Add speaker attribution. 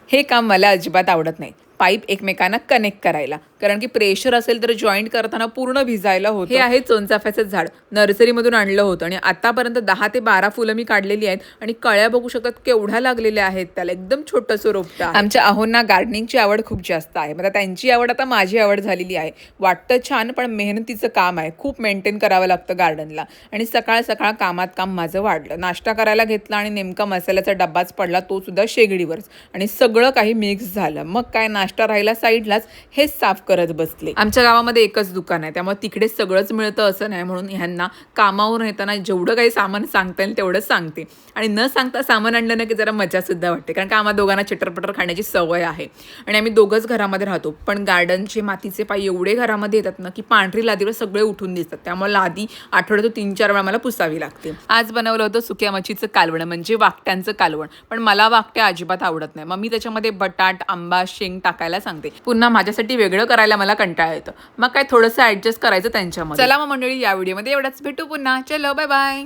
Speaker 1: हे काम मला अजिबात आवडत नाही. पाईप एकमेकांना कनेक्ट करायला, कारण की प्रेशर असेल तर जॉईंट करताना पूर्ण भिजायला होतं. हे आहे चोनचाफ्याचं झाड. नर्सरीमधून आणलं होतं आणि आतापर्यंत 10 ते 12 फुलं मी काढलेली आहेत आणि कळ्या बघू शकतात केवढ्या लागलेल्या आहेत त्याला. एकदम छोटंसं रोपटं आहे. आमच्या अहोंना गार्डनिंगची आवड खूप जास्त आहे. म्हणजे त्यांची आवड आता माझी आवड झालेली आहे. वाटतं छान, पण मेहनतीचं काम आहे. खूप मेंटेन करावं लागतं गार्डनला. आणि सकाळ सकाळ कामात काम माझं वाढलं. नाश्ता करायला घेतला आणि नेमका मसाल्याचा डब्बाच पडला, तो सुद्धा शेगडीवरच. आणि सगळं काही मिक्स झालं. मग काय, नाश्ता राहिला साईडलाच, हेच साफ करत बसले. आमच्या गावामध्ये एकच दुकान आहे, त्यामुळे तिकडे सगळंच मिळतं असं नाही, म्हणून ह्यांना कामावरून येताना जेवढं काही सामान सांगता येईल तेवढंच सांगते. आणि न सांगता सामान आणलं ना की जरा मजा सुद्धा वाटते, कारण का आम्हा दोघांना चिटरपटर खाण्याची सवय आहे. आणि आम्ही दोघंच घरामध्ये राहतो, पण गार्डनचे मातीचे पाय एवढे घरामध्ये येतात ना की पांढरी लादीवर सगळे उठून दिसतात. त्यामुळे लादी आठवड्यातून 3-4 वेळा मला पुसावी लागते. आज बनवलं होतं सुक्या मच्छीचं कालवण, म्हणजे वाकट्यांचं कालवण. पण मला वाकट्या अजिबात आवडत नाही. मग मी त्याच्यामध्ये बटाट, आंबा, शेंग टाकायला सांगते. पुन्हा माझ्यासाठी वेगळं करायला मला कंटाळा येतं. मग काय, थोडंसं ऍडजस्ट करायचं त्यांच्यामध्ये. चला मग मंडळी, या व्हिडिओमध्ये एवढंच. भेटू पुन्हा. चलो, बाय बाय.